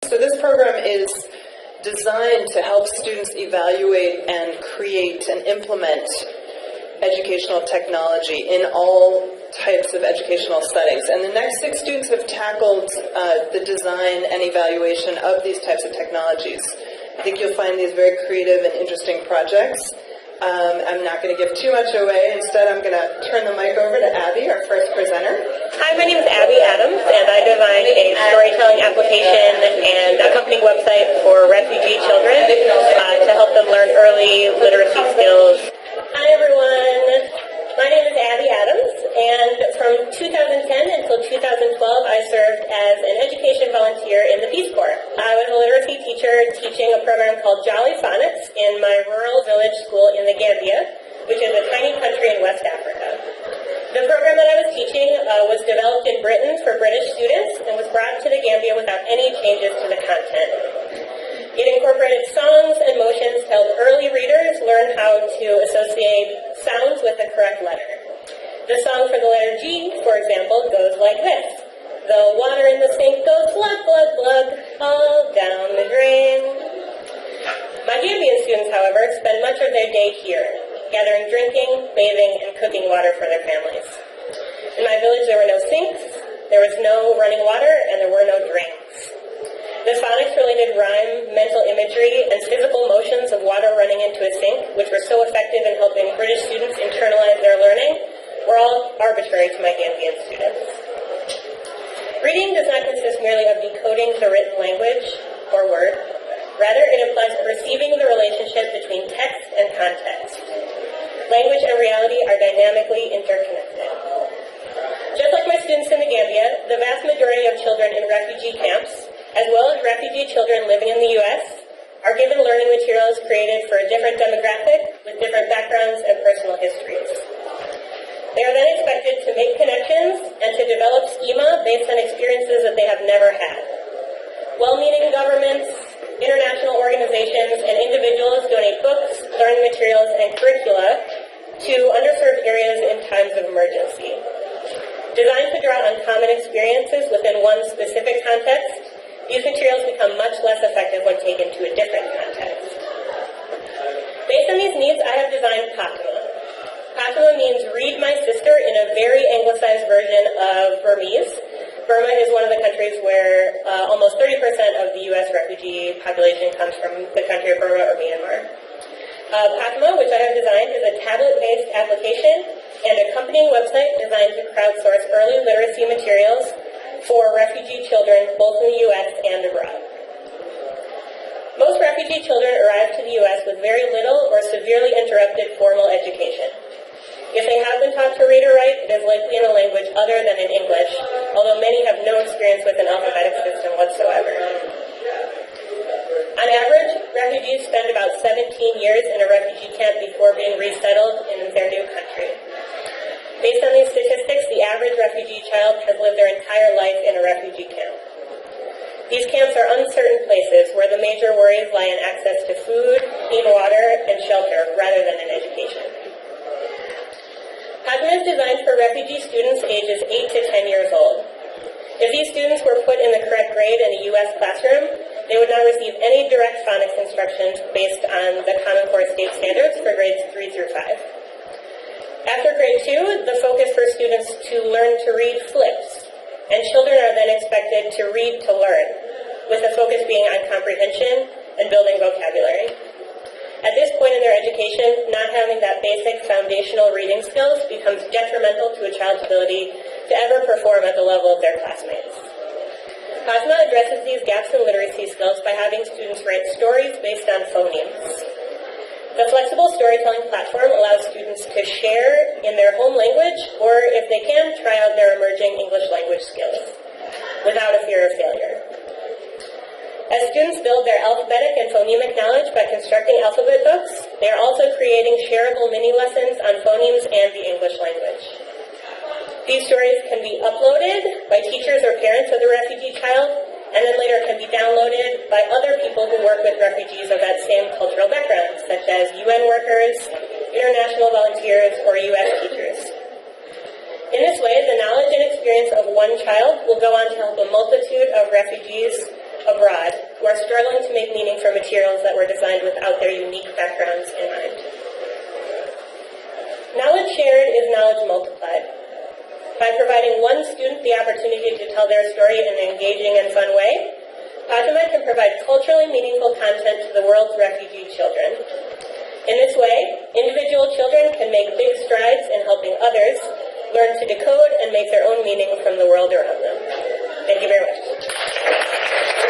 So this program is designed to help students evaluate and create and implement educational technology in all types of educational settings. And the next 6 students have tackled the design and evaluation of these types of technologies. I think you'll find these very creative and interesting projects. I'm not going to give too much away. Instead, I'm going to turn the mic over to Abby, our first presenter. Hi, my name is Abby Adams, and I designed a storytelling application and accompanying website for refugee children to help them learn early literacy skills. Hi, everyone. My name is Abby Adams, and from 2010 until 2012, I served as an education volunteer in the Peace Corps. I was a literacy teacher teaching a program called Jolly Phonics in my rural village school in the Gambia, which is a tiny country in West Africa. The program that I was teaching was developed in Britain for British students and was brought to the Gambia without any changes to the content. It incorporated songs and motions to help early readers learn how to associate sounds with the correct letter. The song for the letter G, for example, goes like this. The water in the sink goes glug, glug, glug, all down the drain. My Gambian students, however, spend much of their day here, gathering drinking, bathing, and cooking water for their families. In my village, there were no sinks, there was no running water, and there were no drains. The phonics-related rhyme, mental imagery, and physical motions of water running into a sink, which were so effective in helping British students internalize their learning, were all arbitrary to my Gambian students. Reading does not consist merely of decoding the written language or word. Rather, it implies perceiving the relationship between text and context. Language and reality are dynamically interconnected. Just like my students in the Gambia, the vast majority of children in refugee camps, as well as refugee children living in the U.S., are given learning materials created for a different demographic with different backgrounds and personal histories. They are then expected to make connections and to develop schema based on experiences that they have never had. Well-meaning governments, international organizations, and individuals donate books, learning materials, and curricula to underserved areas in times of emergency. Designed to draw on common experiences within one specific context, these materials become much less effective when taken to a different context. Based on these needs, I have designed Patama. Patama means read my sister in a very anglicized version of Burmese. Burma is one of the countries where almost 30% of the U.S. refugee population comes from the country of Burma or Myanmar. Patama, which I have designed, is a tablet-based application and accompanying website designed to crowdsource early literacy materials for refugee children both in the U.S. and abroad. Most refugee children arrive to the U.S. with very little or severely interrupted formal education. If they have been taught to read or write, it is likely in a language other than in English, although many have no experience with an alphabetic system whatsoever. On average, refugees spend about 17 years in a refugee camp before being resettled in their new country. Based on these statistics, the average refugee child has lived their entire life in a refugee camp. These camps are uncertain places where the major worries lie in access to food, clean water, and shelter rather than in education. Patama is designed for refugee students ages 8 to 10 years old. If these students were put in the correct grade in a U.S. classroom, they would not receive any direct phonics instructions based on the Common Core state standards for grades 3 through 5. After grade 2, the focus for students to learn to read flips, and children are then expected to read to learn, with the focus being on comprehension and building vocabulary. At this point in their education, not having that basic foundational reading skills becomes detrimental to a child's ability to ever perform at the level of their classmates. Patama addresses these gaps in literacy skills by having students write stories based on phonemes. The flexible storytelling platform allows students to share in their home language, or if they can, try out their emerging English language skills without a fear of failure. As students build their alphabetic and phonemic knowledge by constructing alphabet books, they are also creating shareable mini-lessons on phonemes and the English language. These stories can be uploaded by teachers or parents of the refugee child, and then later can be downloaded by other people who work with refugees of that same cultural background, such as UN workers, international volunteers, or U.S. teachers. In this way, the knowledge and experience of one child will go on to help a multitude of refugees abroad who are struggling to make meaning for materials that were designed without their unique backgrounds in mind. Knowledge shared is knowledge multiplied. By providing one student the opportunity to tell their story in an engaging and fun way, Patama can provide culturally meaningful content to the world's refugee children. In this way, individual children can make big strides in helping others learn to decode and make their own meaning from the world around them. Thank you very much.